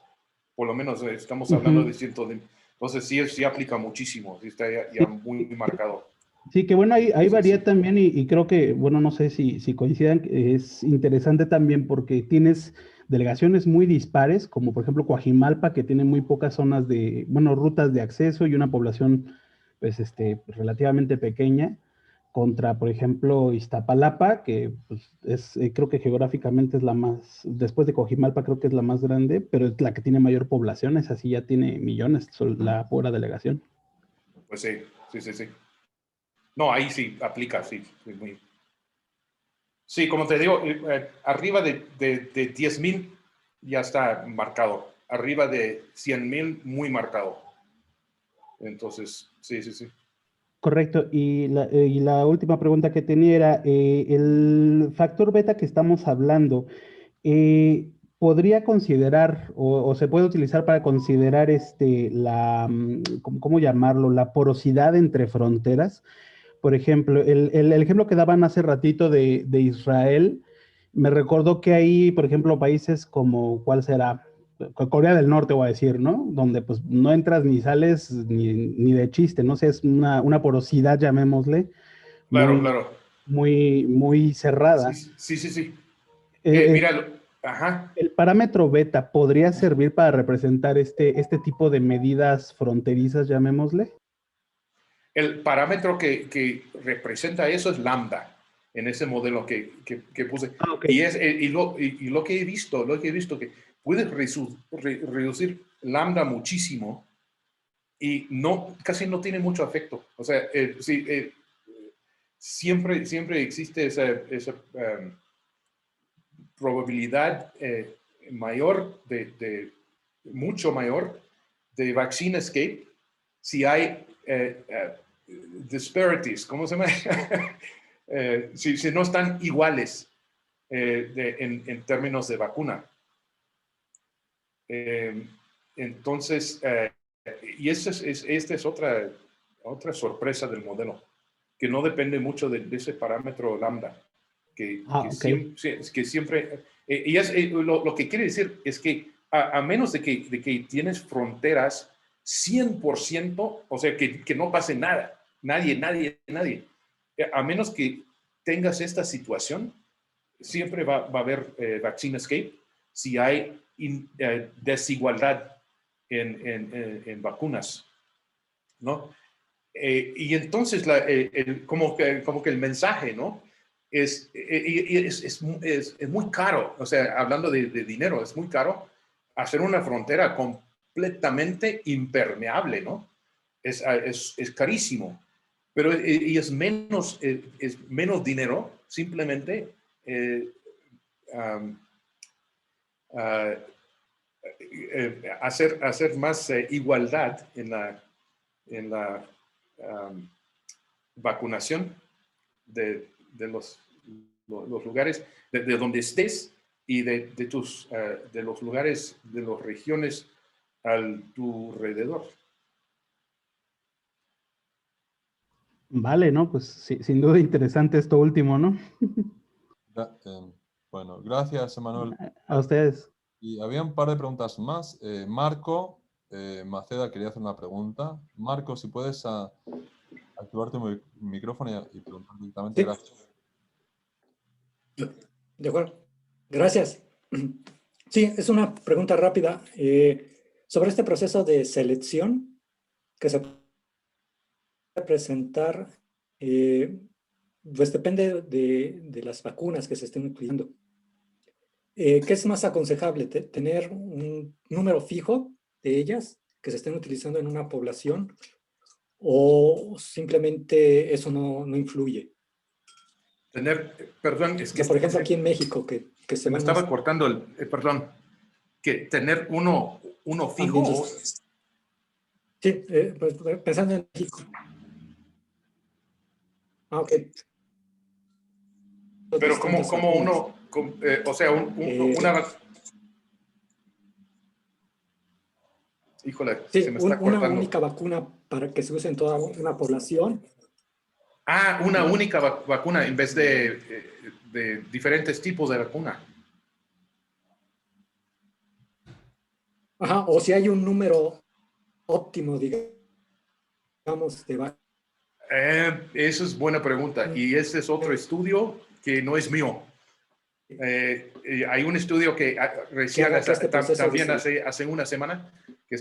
estamos hablando de cientos de... Entonces sí aplica muchísimo, sí está ya muy marcado. Sí, que bueno, ahí varía Sí. también y creo que, bueno, no sé si coincidan, es interesante también porque tienes delegaciones muy dispares, como por ejemplo Coajimalpa, que tiene muy pocas zonas rutas de acceso y una población, pues, relativamente pequeña, contra, por ejemplo, Iztapalapa, que pues, creo que geográficamente es la más, después de Coajimalpa creo que es la más grande, pero es la que tiene mayor población, esa sí ya tiene millones, la pura delegación. Pues sí. No, ahí sí aplica, sí. Sí, como te digo, arriba de 10,000 ya está marcado. Arriba de 100,000, muy marcado. Entonces, sí. Correcto. Y la última pregunta que tenía era, el factor beta que estamos hablando, ¿podría considerar o se puede utilizar para considerar ¿cómo llamarlo? La porosidad entre fronteras. Por ejemplo, el ejemplo que daban hace ratito de Israel, me recordó que hay, por ejemplo, países como, ¿cuál será? Corea del Norte, voy a decir, ¿no? Donde pues no entras ni sales ni de chiste, ¿no? sé, es una porosidad, llamémosle, muy, Claro. muy cerrada. Sí. Eh, Mira, ajá. el parámetro beta podría servir para representar este tipo de medidas fronterizas, llamémosle. El parámetro que representa eso es lambda, en ese modelo que puse. Ah, ok. Y lo que he visto que puedes reducir lambda muchísimo y casi no tiene mucho efecto. O sea, siempre existe esa probabilidad mayor, mucho mayor, de vaccine escape si hay disparities, ¿cómo se llama? Si no están iguales en términos de vacuna. Entonces, y esta es otra sorpresa del modelo, que no depende mucho de ese parámetro lambda, que siempre y lo que quiere decir es que a menos de que tienes fronteras 100%, o sea, que no pase nada, nadie, a menos que tengas esta situación, siempre va a haber vaccine escape si hay desigualdad en vacunas, ¿no? Y entonces, como que el mensaje, ¿no? Es muy caro, o sea, hablando de dinero, es muy caro hacer una frontera completamente impermeable, ¿no? Es carísimo, pero es menos dinero, simplemente hacer más igualdad en la vacunación de los lugares de donde estés y de los lugares, de las regiones a tu alrededor. Vale, ¿no? Pues sí, sin duda interesante esto último, ¿no? Bueno, gracias, Emanuel. A ustedes. Y había un par de preguntas más. Marco Maceda quería hacer una pregunta. Marco, si puedes activar tu micrófono y preguntar directamente. Sí. Gracias. De acuerdo. Gracias. Sí, es una pregunta rápida. Sobre este proceso de selección que se puede presentar, pues depende de las vacunas que se estén utilizando. ¿Qué es más aconsejable? ¿Tener un número fijo de ellas que se estén utilizando en una población o simplemente eso no influye? Perdón, es que por ejemplo, aquí en México, que se me estaba cortando perdón, que tener uno fijo. Sí, pues, pensando en México. Ah, ok. Pero como uno, o sea, una... Híjole, sí, se me está cortando. Una única vacuna para que se use en toda una población. Ah, una única vacuna en vez de diferentes tipos de vacuna. Ajá, o si hay un número óptimo, digamos, de vacunas. Esa es buena pregunta. Y ese es otro estudio que no es mío. Hay un estudio que recién también hace una semana que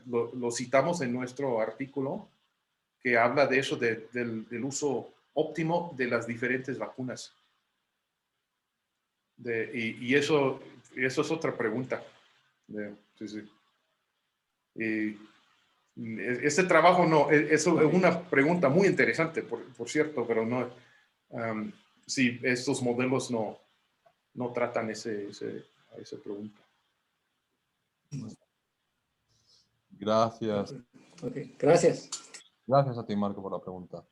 lo citamos en nuestro artículo que habla de eso, del uso óptimo de las diferentes vacunas. Y eso es otra pregunta. Sí. Este trabajo no, es una pregunta muy interesante, por cierto, pero no, sí, estos modelos no tratan esa pregunta. Gracias. Okay, gracias. Gracias a ti, Marco, por la pregunta.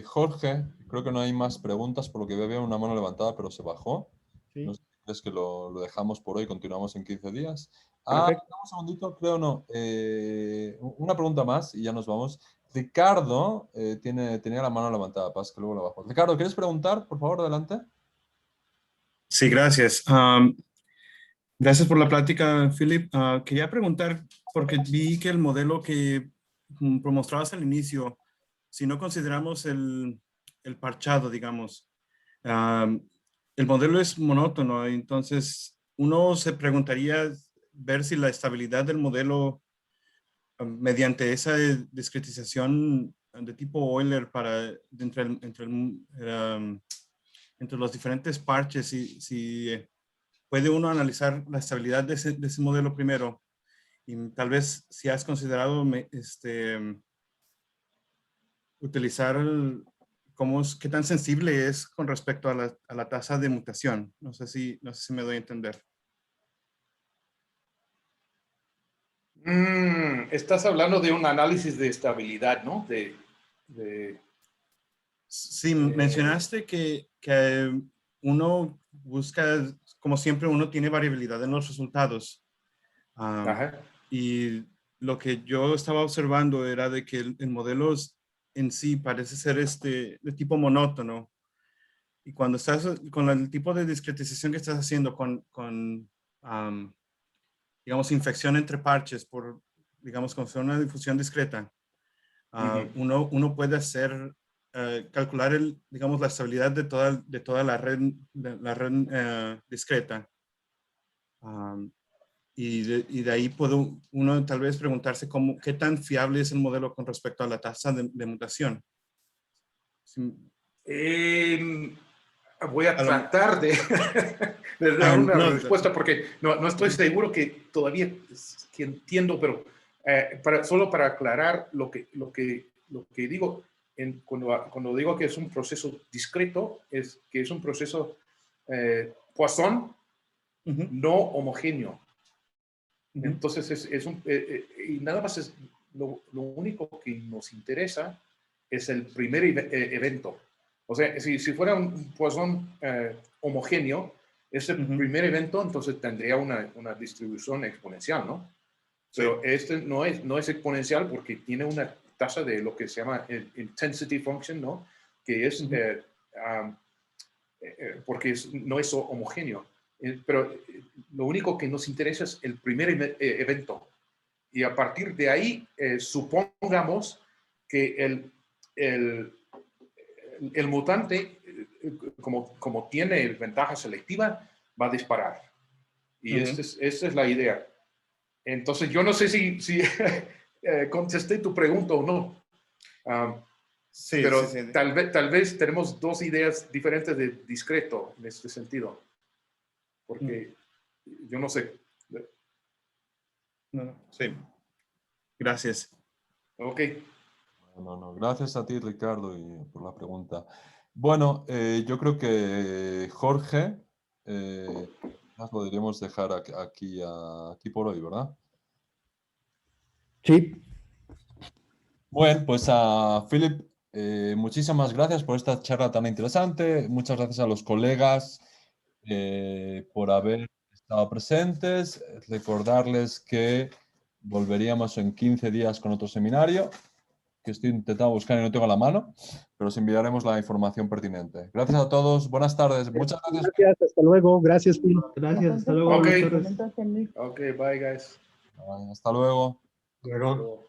Jorge, creo que no hay más preguntas, por lo que veo una mano levantada, pero se bajó. Sí. No sé si crees que lo dejamos por hoy, continuamos en 15 días. Perfecto. Un segundito, creo no. Una pregunta más y ya nos vamos. Ricardo tenía la mano levantada, Paz, que luego la bajo. Ricardo, ¿quieres preguntar? Por favor, adelante. Sí, gracias. Gracias por la plática, Philip. Quería preguntar, porque vi que el modelo que mostrabas al inicio, si no consideramos el parchado, digamos, el modelo es monótono, entonces uno se preguntaría ver si la estabilidad del modelo mediante esa discretización de tipo Euler entre los diferentes parches, si puede uno analizar la estabilidad de ese modelo primero y tal vez si has considerado utilizar qué tan sensible es con respecto a la tasa de mutación. No sé si me doy a entender. Estás hablando de un análisis de estabilidad, ¿no? Sí, mencionaste que uno busca, como siempre, uno tiene variabilidad en los resultados. Ajá. Y lo que yo estaba observando era de que el modelo en sí parece ser de tipo monótono. Y cuando estás con el tipo de discretización que estás haciendo digamos, infección entre parches digamos, con una difusión discreta, uno puede calcular digamos, la estabilidad de toda la red, discreta. Y de ahí puede uno tal vez preguntarse qué tan fiable es el modelo con respecto a la tasa de mutación. Sí. Voy a tratar de dar una respuesta porque no estoy seguro que todavía que entiendo, pero solo para aclarar lo que digo, cuando digo que es un proceso discreto, es que es un proceso Poisson no homogéneo. Entonces, y nada más es lo único que nos interesa es el primer evento. O sea, si fuera un Poisson homogéneo, ese primer evento entonces tendría una distribución exponencial, ¿no? Pero este no es exponencial porque tiene una tasa de lo que se llama el intensity function, ¿no? Que es porque no es homogéneo. Pero lo único que nos interesa es el primer evento. Y a partir de ahí, supongamos que el mutante, como tiene ventaja selectiva, va a disparar. Y esta es la idea. Entonces, yo no sé si contesté tu pregunta o no. Sí, pero sí. Tal vez tenemos dos ideas diferentes de discreto en este sentido. Porque yo no sé. Sí. Gracias. Ok. No. Gracias a ti, Ricardo, y por la pregunta. Bueno, yo creo que Jorge, nos lo deberíamos dejar aquí por hoy, ¿verdad? Sí. Bueno, pues a Philip, muchísimas gracias por esta charla tan interesante. Muchas gracias a los colegas por haber estado presentes. Recordarles que volveríamos en 15 días con otro seminario, que estoy intentando buscar y no tengo a la mano, pero os enviaremos la información pertinente. Gracias a todos. Buenas tardes. Muchas gracias. Gracias, hasta luego. Gracias, Phil. Gracias, hasta luego. Ok. Buenas tardes. Ok, bye, guys. Hasta luego. Luego.